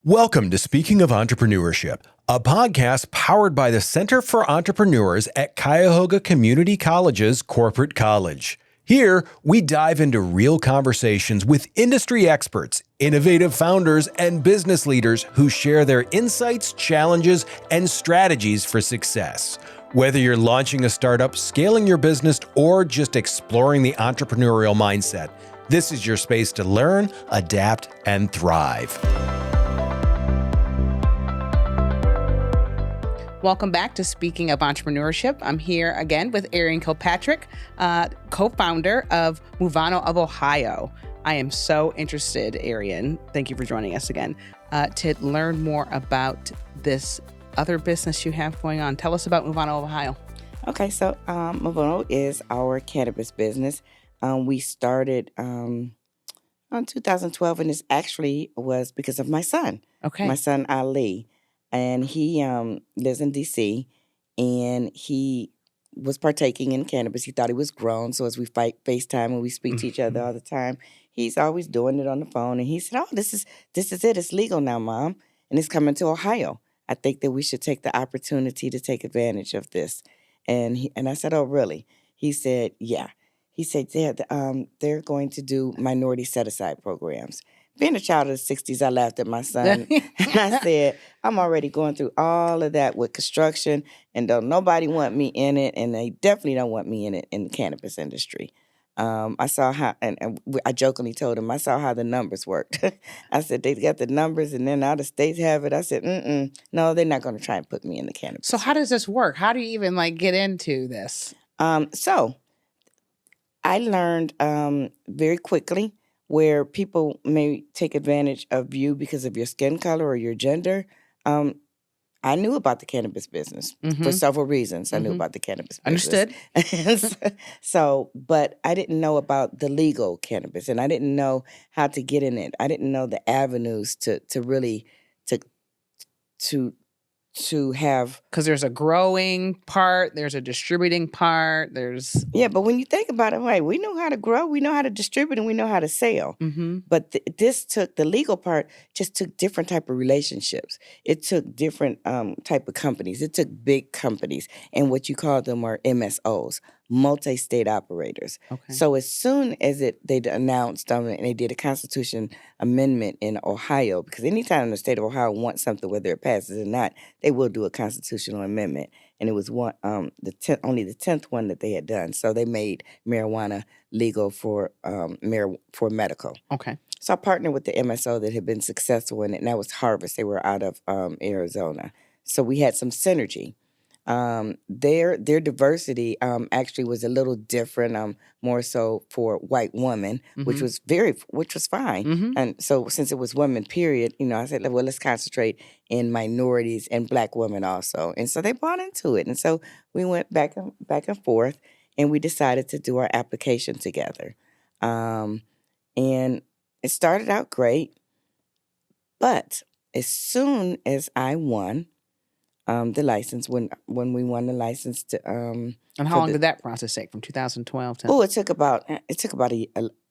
Welcome to Speaking of Entrepreneurship, a podcast powered by the Center for Entrepreneurs at Cuyahoga Community College's Corporate College. Here, we dive into real conversations with industry experts, innovative founders, and business leaders who share their insights, challenges, and strategies for success. Whether you're launching a startup, scaling your business, or just exploring the entrepreneurial mindset, this is your space to learn, adapt, and thrive. Welcome back to Speaking of Entrepreneurship. I'm here again with Ariane Kirkpatrick, co-founder of Muvano of Ohio. I am so interested, Ariane, thank you for joining us again, to learn more about this other business you have going on. Tell us about Muvano of Ohio. Okay, so Muvano is our cannabis business. We started in 2012, and this actually was because of my son. Okay. My son, Ali. And he lives in D.C., and he was partaking in cannabis. He thought he was grown, so as we FaceTime and we speak to each other all the time, he's always doing it on the phone. And he said, "Oh, this is it. It's legal now, Mom, and it's coming to Ohio. I think that we should take the opportunity to take advantage of this." And I said, "Oh, really?" He said, "Yeah." He said, they're going to do minority set-aside programs." Being a child of the 60s, I laughed at my son. And I said, I'm already going through all of that with construction, and don't nobody want me in it, and they definitely don't want me in it in the cannabis industry. I saw how, and I jokingly told him, I saw how the numbers worked. I said, they got the numbers, and then all the states have it. I said, no, they're not going to try and put me in the cannabis. So how does this work? How do you even get into this? So I learned very quickly where people may take advantage of you because of your skin color or your gender. I knew about the cannabis business for several reasons. I knew about the cannabis business. Understood. But I didn't know about the legal cannabis, and I didn't know how to get in it. I didn't know the avenues to really have. Because there's a growing part, there's a distributing part, Yeah, but when you think about it, right, we know how to grow, we know how to distribute, and we know how to sell. But the legal part just took different type of relationships. It took different type of companies. It took big companies, and what you call them are MSOs, multi-state operators. Okay. So as soon as they announced and they did a constitution amendment in Ohio, because anytime the state of Ohio wants something, whether it passes or not, they will do a constitutional amendment. And it was only the 10th one that they had done. So they made marijuana legal for medical. Okay. So I partnered with the MSO that had been successful in it, and that was Harvest. They were out of Arizona. So we had some synergy. Their diversity actually was a little different, more so for white women, which was fine. And so since it was women, period, I said, well, let's concentrate in minorities and Black women also. And so they bought into it. And so we went back and forth, and we decided to do our application together. And it started out great, but as soon as I won the license, when we won the license to and how long did that process take from 2012 to? Oh, it took about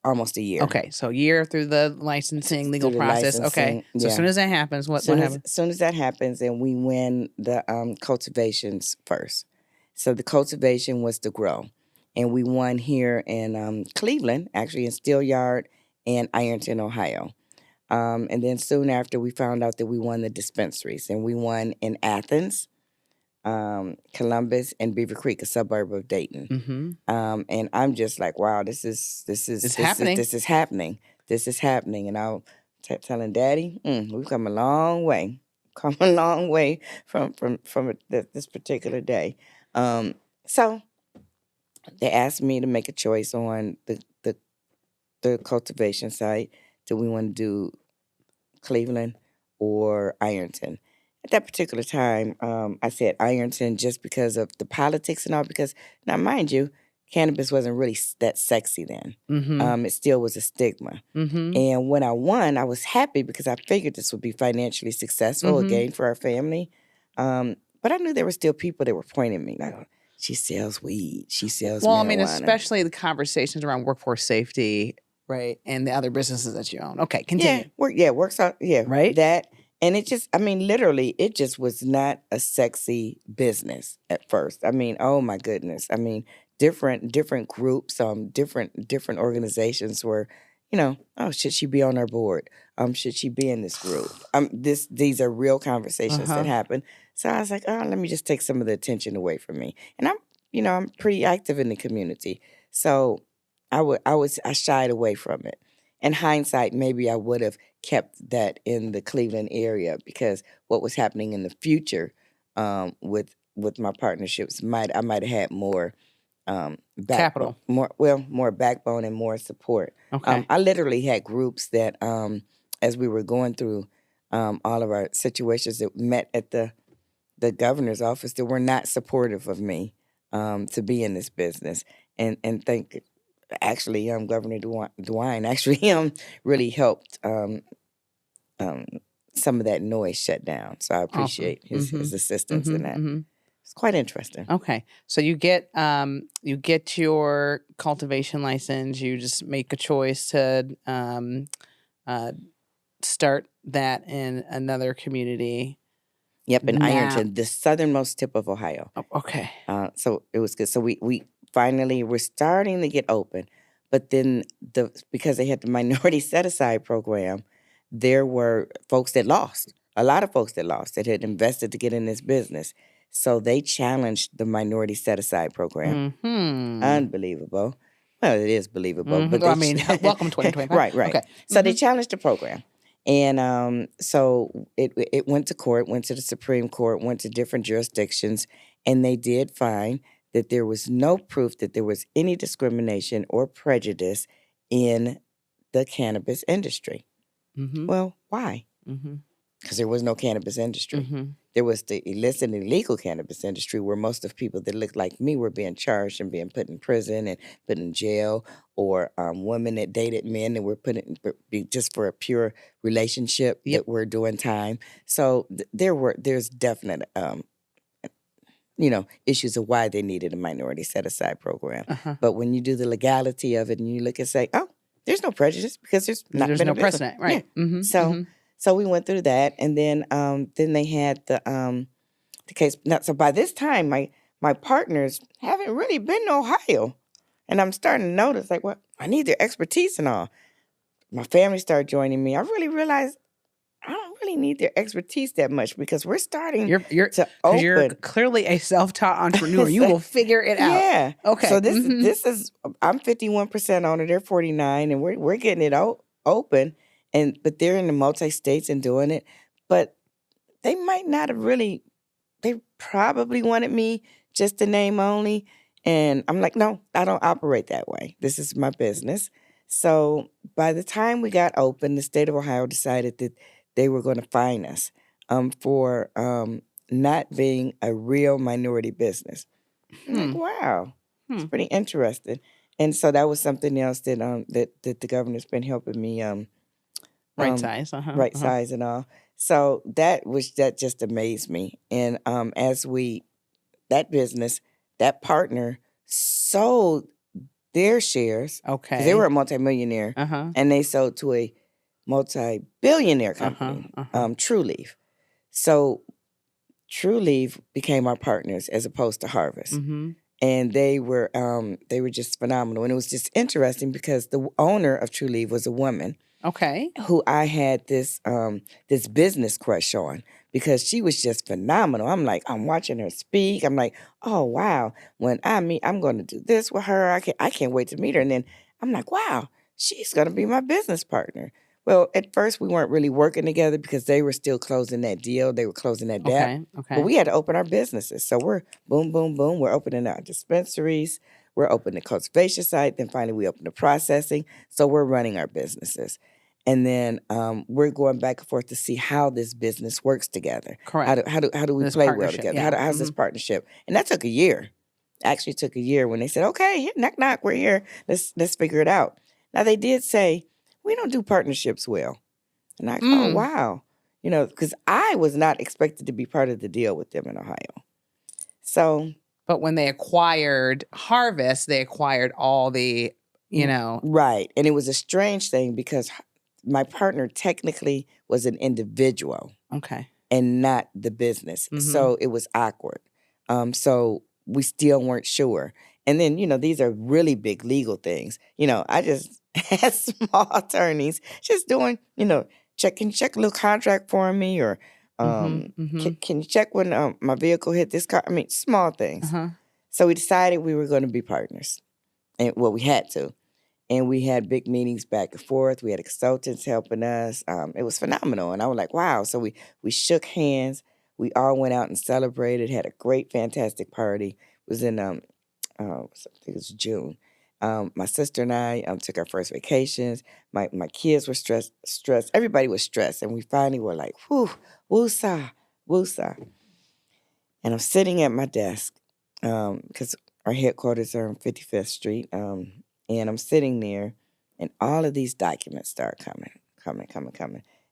almost a year. Okay, so a year through the licensing legal process. Okay, so as soon as that happens, what happens? As soon as that happens, and we win the cultivations first. So the cultivation was to grow, and we won here in Cleveland, actually in Steelyard and Ironton, Ohio. And then soon after, we found out that we won the dispensaries, and we won in Athens, Columbus, and Beaver Creek, a suburb of Dayton. And I'm just like, wow, this is happening. This is happening. This is happening. And I was telling Daddy, we've come a long way. Come a long way from this particular day. So they asked me to make a choice on the cultivation site. Do we want to do Cleveland or Ironton? At that particular time, I said Ironton just because of the politics and all, because, now mind you, cannabis wasn't really that sexy then. It still was a stigma. And when I won, I was happy because I figured this would be financially successful, again, for our family. But I knew there were still people that were pointing at me, like, she sells weed, she sells marijuana. Well, I mean, especially the conversations around workforce safety, right, and the other businesses that you own. Okay, continue. Works out, right? That, And it just, I mean, literally, it just was not a sexy business at first. I mean, oh my goodness. I mean, different groups, different organizations were, oh, should she be on our board? Should she be in this group? These are real conversations that happen. So I was like, oh, let me just take some of the attention away from me. And I'm pretty active in the community. So I shied away from it. In hindsight, maybe I would have kept that in the Cleveland area, because what was happening in the future with my partnerships I might have had more Capital. more backbone and more support. Okay. I literally had groups that as we were going through all of our situations, that met at the governor's office, that were not supportive of me to be in this business, and thank. Actually, Governor DeWine actually really helped some of that noise shut down. So I appreciate his assistance in that. It's quite interesting. Okay, so you get your cultivation license. You just make a choice to start that in another community. Yep, in Ironton, the southernmost tip of Ohio. Oh, okay. So it was good. So we finally were starting to get open, but then because they had the minority set aside program, there were folks that lost. A lot of folks that had invested to get in this business. So they challenged the minority set aside program. Unbelievable. Well, it is believable, but welcome 2025. Right. Okay. So they challenged the program. And so it went to court, went to the Supreme Court, went to different jurisdictions, and they did find that there was no proof that there was any discrimination or prejudice in the cannabis industry. Well, why? Because there was no cannabis industry. There was the illicit and illegal cannabis industry, where most of people that looked like me were being charged and being put in prison and put in jail, or women that dated men that were put in just for a pure relationship that were doing time. So there's definite issues of why they needed a minority set aside program. But when you do the legality of it and you look and say, oh, there's no prejudice, because there's no precedent, right? Yeah. So we went through that, and then they had the case. Now, so by this time, my partners haven't really been to Ohio, and I'm starting to notice, like, well, I need their expertise and all. My family started joining me. I really realized I don't really need their expertise that much, because we're starting to open. You're clearly a self-taught entrepreneur. You will figure it out. Yeah. Okay. So this is I'm 51% owner. They're 49, and we're getting it open. But they're in the multi-states and doing it. But they might not have really. They probably wanted me just to name only. And I'm like, no, I don't operate that way. This is my business. So by the time we got open, the state of Ohio decided that they were going to fine us for not being a real minority business. I'm like, wow, it's pretty interesting. And so that was something else that that the governor's been helping me right size, right size and all. So that just amazed me. And that partner sold their shares. Okay. They were a multimillionaire, and they sold to a multi-billionaire company, True Leaf. So True Leaf became our partners as opposed to Harvest. And they were just phenomenal. And it was just interesting because the owner of True Leaf was a woman. Okay. Who I had this business crush on, because she was just phenomenal. I'm watching her speak. I'm like, oh wow. When I'm going to do this with her. I can't wait to meet her. And then I'm like, wow, she's going to be my business partner. Well, at first we weren't really working together because they were still closing that deal. They were closing that debt. Okay. But we had to open our businesses. So we're boom, boom, boom. We're opening our dispensaries. We're opening the cultivation site. Then finally we open the processing. So we're running our businesses. And then we're going back and forth to see how this business works together. Correct. How do we play well together? Yeah. How's this partnership? And that took a year. Actually took a year when they said, okay, knock, knock, we're here. Let's figure it out. Now, they did say, we don't do partnerships well. And I oh, wow. Because I was not expected to be part of the deal with them in Ohio. So. But when they acquired Harvest, they acquired all the, Right. And it was a strange thing because my partner technically was an individual. Okay. and not the business. Mhm. So it was awkward. So we still weren't sure. And then, these are really big legal things. I just had small attorneys just doing, can you check a little contract for me? Or can you check when my vehicle hit this car? I mean, small things. Uh-huh. So we decided we were going to be partners. And we had to. And we had big meetings back and forth. We had consultants helping us. It was phenomenal. And I was like, wow. So we shook hands. We all went out and celebrated, had a great, fantastic party. It was in, I think it was June. My sister and I took our first vacations. My kids were stressed. Everybody was stressed. And we finally were like, whew, woosah, woosah. And I'm sitting at my desk because our headquarters are on 55th Street. And I'm sitting there, and all of these documents start coming.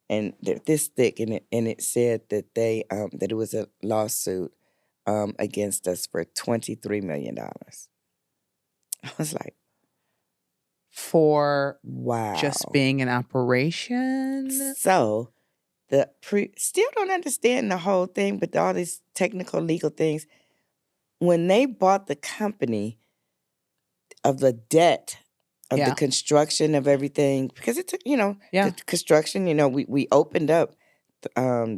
And they're this thick, and it said that that it was a lawsuit against us for $23 million. I was like, For wow. just being an operation? So still don't understand the whole thing, but all these technical legal things. When they bought the company, of the debt of the construction of everything, because it took, the construction, we opened up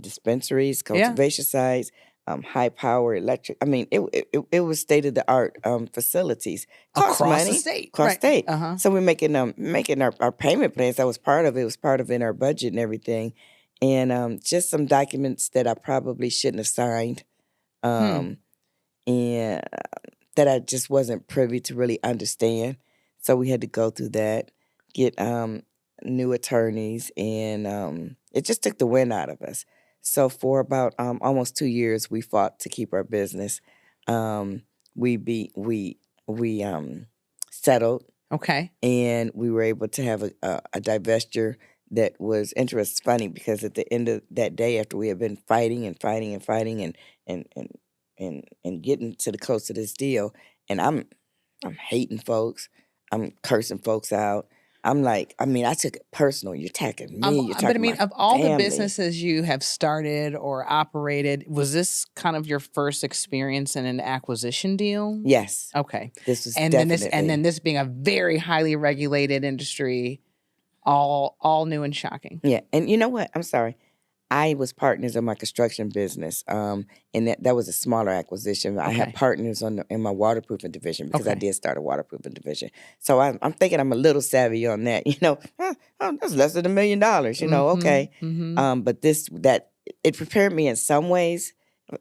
dispensaries, cultivation sites, high power electric. I mean, it was state of the art facilities. Cost Across money, the state. Across state. Uh-huh. So we're making our payment plans. That was part of it. It was part of in our budget and everything. And just some documents that I probably shouldn't have signed. And that I just wasn't privy to really understand. So we had to go through that, get new attorneys, and it just took the wind out of us. So for about almost 2 years, we fought to keep our business. We settled. Okay. And we were able to have a divestiture that was interesting. Funny because at the end of that day, after we had been fighting and getting to the close to this deal, and I'm hating folks, I'm cursing folks out. I'm like, I took it personal. You're attacking me. You're attacking my of all family. the businesses you have started or operated, was this kind of your first experience in an acquisition deal? Yes. Okay. This was and definitely. then this being a very highly regulated industry, all new and shocking. Yeah, and you know what? I'm sorry. I was partners in my construction business, and that was a smaller acquisition. I had partners in my waterproofing division because I did start a waterproofing division. So I'm thinking I'm a little savvy on that. That's less than $1 million. Okay. Mm-hmm. But it prepared me in some ways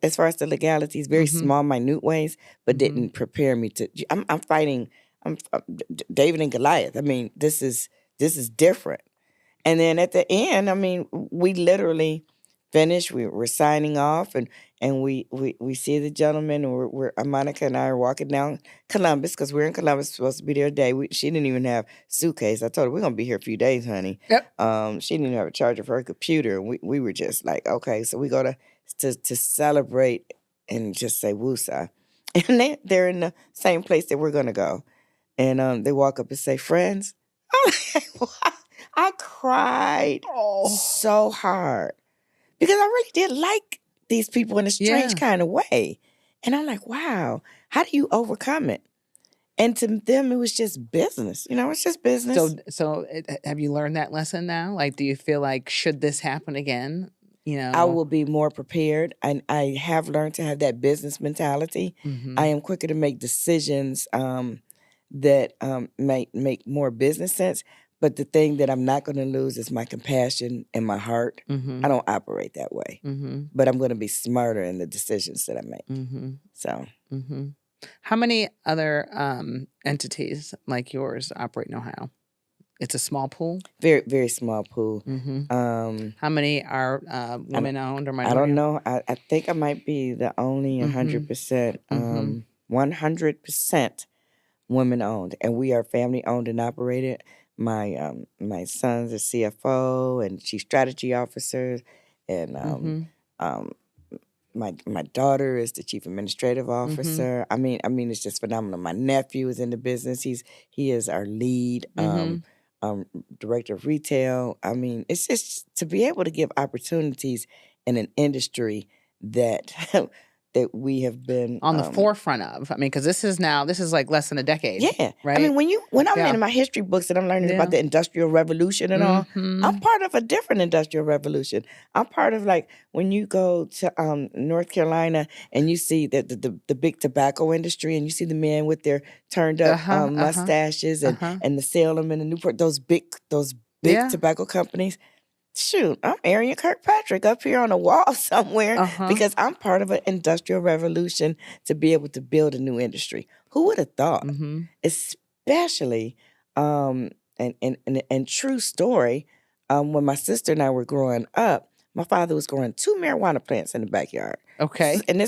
as far as the legalities, very small, minute ways, but didn't prepare me to. I'm fighting. David and Goliath. I mean, this is different. And then at the end, we literally finished. We were signing off, and we see the gentleman, and we're Monica and I are walking down Columbus because we're in Columbus, supposed to be there a day. She didn't even have suitcase. I told her we're gonna be here a few days, honey. Yep. She didn't even have a charger for her computer, and we were just like, okay. So we go to celebrate and just say woosah, and they're in the same place that we're gonna go, and they walk up and say, friends. I'm like, what? I cried so hard because I really did like these people in a strange kind of way. And I'm like, wow, how do you overcome it? And to them, it was just business. It's just business. So have you learned that lesson now? Like, do you feel like, should this happen again? I will be more prepared. And I have learned to have that business mentality. Mm-hmm. I am quicker to make decisions that make more business sense. But the thing that I'm not going to lose is my compassion and my heart. Mm-hmm. I don't operate that way. Mm-hmm. But I'm going to be smarter in the decisions that I make. Mm-hmm. So. Mm-hmm. How many other entities like yours operate in Ohio? It's a small pool? Very, very small pool. Mm-hmm. How many are women-owned or minority? I don't know. I think I might be the only 100%. 100% women-owned. And we are family-owned and operated. My son's a CFO and chief strategy officer, and my daughter is the chief administrative officer. I mean, it's just phenomenal. My nephew is in the business. He is our lead director of retail. I mean, it's just to be able to give opportunities in an industry that that we have been on the forefront of. I mean, because this is like less than a decade. Yeah. Right. I mean, when I'm Yeah. in my history books and I'm learning about the Industrial Revolution and all, I'm part of a different Industrial Revolution. I'm part of, like, when you go to North Carolina and you see the big tobacco industry and you see the men with their turned up mustaches and the Salem and the Newport, those big tobacco companies. Shoot, I'm Ariane Kirkpatrick up here on a wall somewhere because I'm part of an industrial revolution to be able to build a new industry. Who would have thought? Especially, and true story, when my sister and I were growing up, my father was growing 2 marijuana plants in the backyard. Okay. And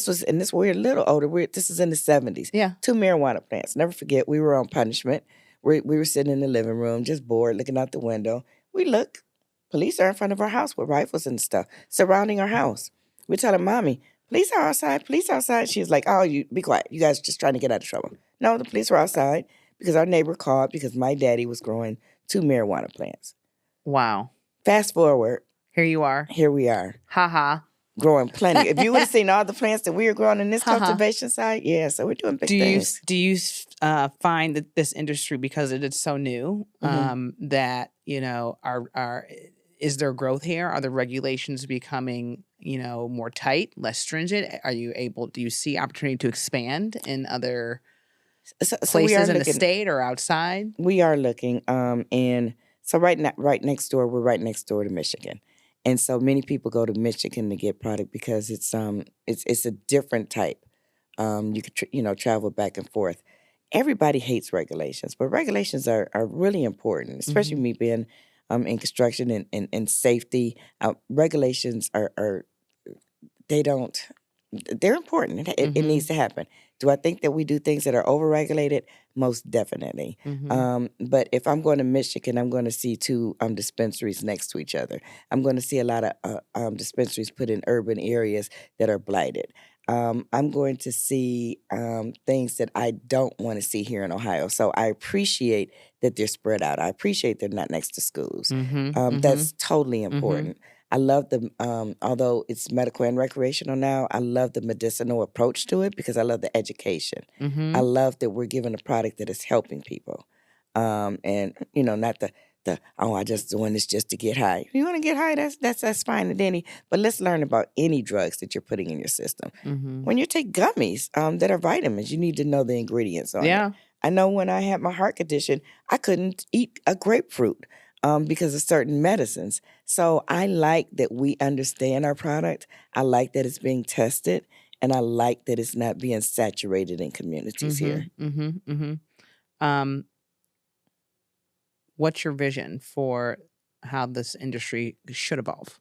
we're a little older. This is in the 70s. Yeah. 2 marijuana plants. Never forget, we were on punishment. We were sitting in the living room, just bored, looking out the window. We look. Police are in front of our house with rifles and stuff, surrounding our house. We're telling Mommy, police are outside, police outside. She was like, oh, you be quiet. You guys are just trying to get out of trouble. No, the police were outside because our neighbor called because my daddy was growing 2 marijuana plants. Wow. Fast forward. Here you are. Here we are. Ha. Growing plenty. If you would have seen all the plants that we were growing in this cultivation site, yeah, so we're doing big things. Do you find that this industry, because it is so new, that, is there growth here? Are the regulations becoming, more tight, less stringent? Do you see opportunity to expand in other places in the state or outside? We are looking. And so right next door, we're right next door to Michigan. And so many people go to Michigan to get product because it's a different type. You could travel back and forth. Everybody hates regulations, but regulations are really important, especially me being in construction and safety. Regulations they're important. It needs to happen. Do I think that we do things that are overregulated? Most definitely. But if I'm going to Michigan, I'm going to see 2 dispensaries next to each other. I'm going to see a lot of dispensaries put in urban areas that are blighted. I'm going to see things that I don't want to see here in Ohio. So I appreciate that they're spread out. I appreciate they're not next to schools. That's totally important. I love although it's medical and recreational now, I love the medicinal approach to it because I love the education. I love that we're giving a product that is helping people. And, not the I just doing this just to get high. If you want to get high, that's fine and dandy. But let's learn about any drugs that you're putting in your system. When you take gummies that are vitamins, you need to know the ingredients on it. I know when I had my heart condition, I couldn't eat a grapefruit because of certain medicines. So I like that we understand our product. I like that it's being tested. And I like that it's not being saturated in communities here. What's your vision for how this industry should evolve?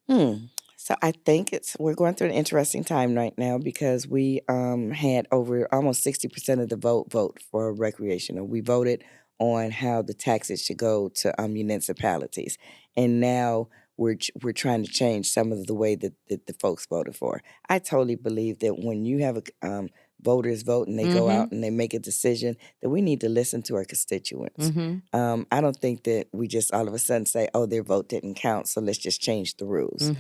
So I think we're going through an interesting time right now because we had over almost 60% of the vote for recreational. We voted on how the taxes should go to municipalities, and now we're trying to change some of the way that the folks voted for. I totally believe that when you have voters vote and they go out and they make a decision, that we need to listen to our constituents. I don't think that we just all of a sudden say, oh, their vote didn't count, so let's just change the rules.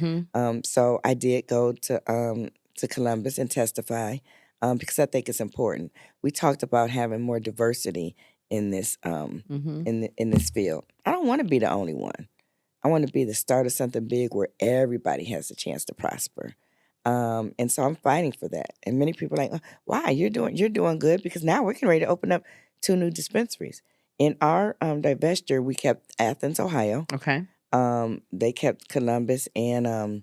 So I did go to Columbus and testify because I think it's important. We talked about having more diversity in this in this field. I don't want to be the only one. I want to be the start of something big where everybody has a chance to prosper. And so I'm fighting for that. And many people are like, why? You're doing good because now we're getting ready to open up 2 new dispensaries. In our divestiture, we kept Athens, Ohio. Okay. They kept Columbus and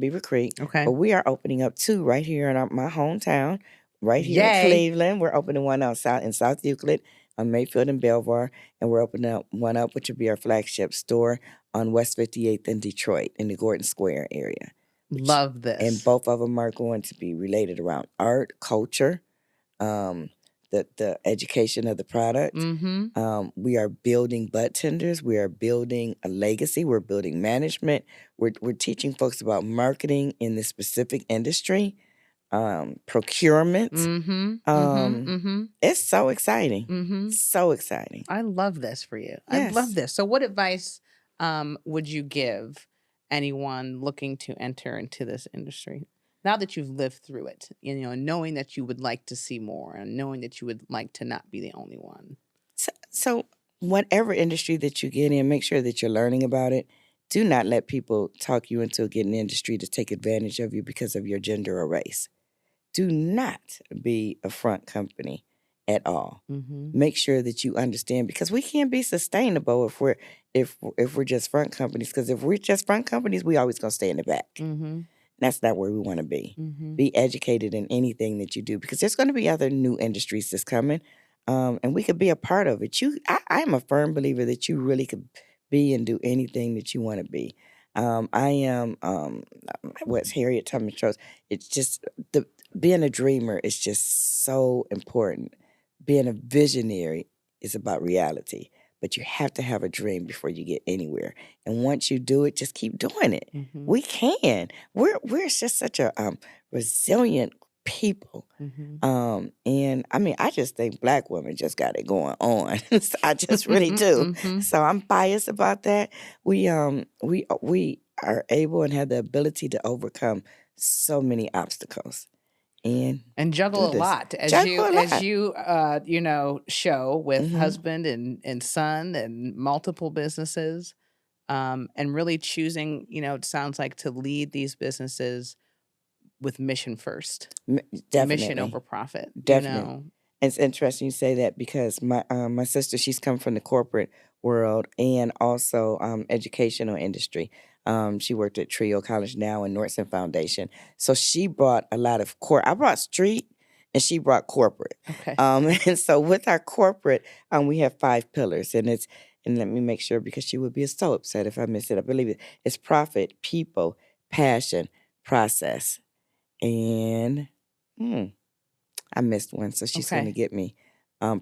Beaver Creek. Okay. But we are opening up 2 right here in my hometown, right here in Cleveland. We're opening one out in South Euclid, on Mayfield and Belvoir, and we're opening up one up, which will be our flagship store on West 58th in Detroit, in the Gordon Square area. Love this. And both of them are going to be related around art, culture, the education of the product. We are building bud tenders. We are building a legacy. We're building management. We're teaching folks about marketing in this specific industry, procurement. It's so exciting. So exciting. I love this for you. Yes. I love this. So what advice would you give anyone looking to enter into this industry? Now that you've lived through it, knowing that you would like to see more and knowing that you would like to not be the only one. So whatever industry that you get in, make sure that you're learning about it. Do not let people talk you into getting an industry to take advantage of you because of your gender or race. Do not be a front company at all. Make sure that you understand, because we can't be sustainable if we're just front companies. Because if we're just front companies, we always gonna stay in the back. That's not where we want to be. Be educated in anything that you do, because there's going to be other new industries that's coming, and we could be a part of it. I'm a firm believer that you really could be and do anything that you want to be. I am what's Harriet Tubman Truss. It's just being a dreamer is just so important. Being a visionary is about reality. But you have to have a dream before you get anywhere. And once you do it, just keep doing it. We can. We're just such a resilient people. And I mean, I just think Black women just got it going on. I just really do. So I'm biased about that. We are able and have the ability to overcome so many obstacles. And juggle a lot as you show with husband and son and multiple businesses, and really choosing, it sounds like, to lead these businesses with mission first. Definitely. Mission over profit. Definitely. And it's interesting you say that, because my sister, she's come from the corporate world and also educational industry. She worked at Trio College now and Nordson Foundation. So she brought a lot of I brought street and she brought corporate. Okay. And so with our corporate, we have 5 pillars, and let me make sure, because she would be so upset if I miss it. I believe it's profit, people, passion, process, and I missed one, so she's going to get me.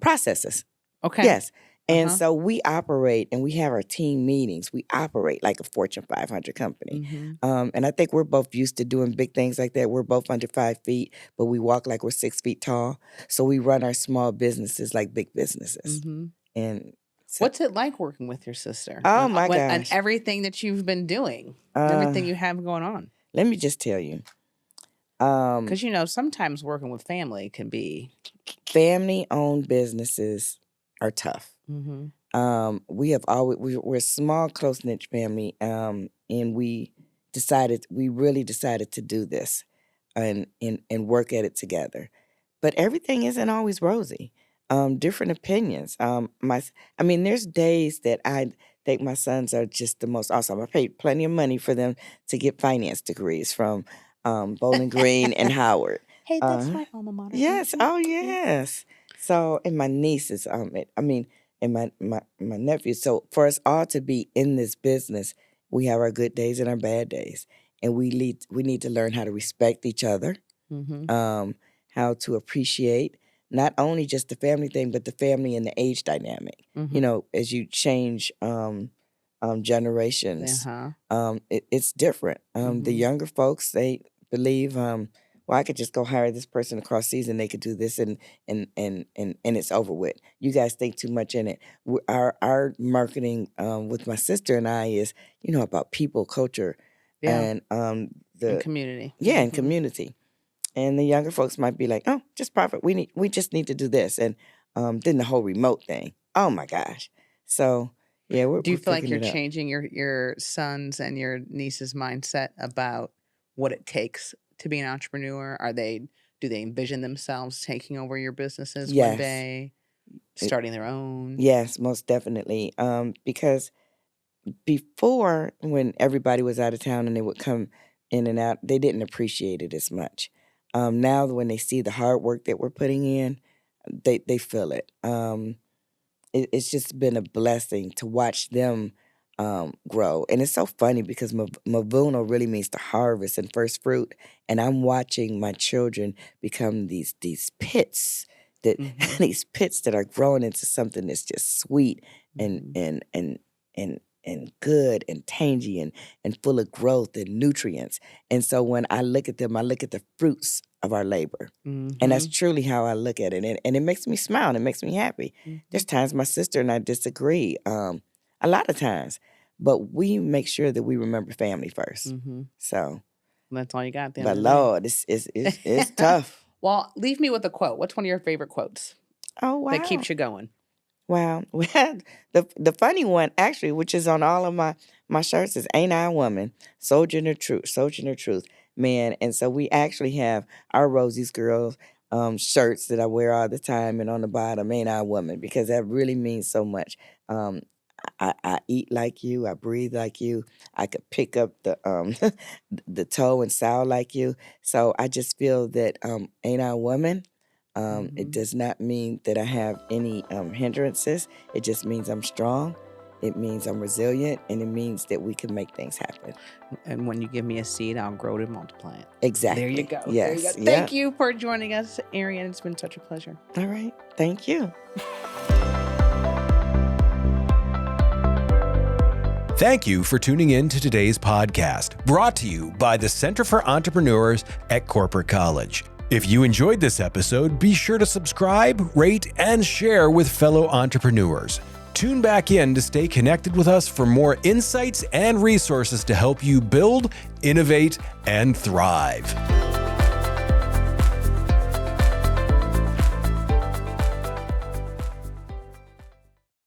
Processes. Okay. Yes. And so we operate, and we have our team meetings. We operate like a Fortune 500 company. And I think we're both used to doing big things like that. We're both under 5 feet, but we walk like we're 6 feet tall. So we run our small businesses like big businesses. And so, what's it like working with your sister? Oh, my gosh. And everything that you've been doing, everything you have going on. Let me just tell you. Because, sometimes working with family can be... Family-owned businesses are tough. We're a small, close-knit family, and we really decided to do this and work at it together. But everything isn't always rosy. Different opinions. There's days that I think my sons are just the most awesome. I paid plenty of money for them to get finance degrees from Bowling Green and Howard. Hey, that's my alma mater. Yes. Oh, yes. So, and my nieces, and my nephews. So for us all to be in this business, we have our good days and our bad days. And we need to learn how to respect each other, how to appreciate not only just the family thing, but the family and the age dynamic. As you change generations, it's different. The younger folks, they believe, well, I could just go hire this person across season. They could do this, and it's over with. You guys think too much in it. Our marketing with my sister and I is, about people, culture, and the community. Yeah, and community. And the younger folks might be like, oh, just profit. We just need to do this, and then the whole remote thing. Oh my gosh. So yeah, do you feel like you're changing your sons and your niece's mindset about what it takes to be an entrepreneur? Do they envision themselves taking over your businesses one day, starting their own? Yes, most definitely. Because before, when everybody was out of town and they would come in and out, they didn't appreciate it as much. Now, when they see the hard work that we're putting in, they feel it. It's just been a blessing to watch them grow. And it's so funny because Mavuno really means to harvest and first fruit. And I'm watching my children become these pits that these pits that are growing into something that's just sweet and good and tangy and full of growth and nutrients. And so when I look at them, I look at the fruits of our labor. And that's truly how I look at it. And it makes me smile and it makes me happy. There's times my sister and I disagree, a lot of times. but we make sure that we remember family first. Mm-hmm. So That's all you got. but Lord, it's tough. Well, leave me with a quote. What's one of your favorite quotes Oh, wow. that keeps you going? Wow. Well, the funny one, actually, which is on all of my shirts, is "Ain't I a Woman? Soldier in the truth, man." And so we actually have our Rosie's Girls shirts that I wear all the time, and on the bottom, "Ain't I a Woman?" because that really means so much. I eat like you, I breathe like you, I could pick up the the toe and sow like you. So I just feel that "Ain't I a woman?" It does not mean that I have any hindrances. It just means I'm strong. It means I'm resilient, and it means that we can make things happen. And when you give me a seed, I'll grow it and multiply it. Exactly. There you go. Yes. There you go. Thank you for joining us, Ariane. It's been such a pleasure. All right. Thank you. Thank you for tuning in to today's podcast, brought to you by the Center for Entrepreneurs at Corporate College. If you enjoyed this episode, be sure to subscribe, rate, and share with fellow entrepreneurs. Tune back in to stay connected with us for more insights and resources to help you build, innovate, and thrive.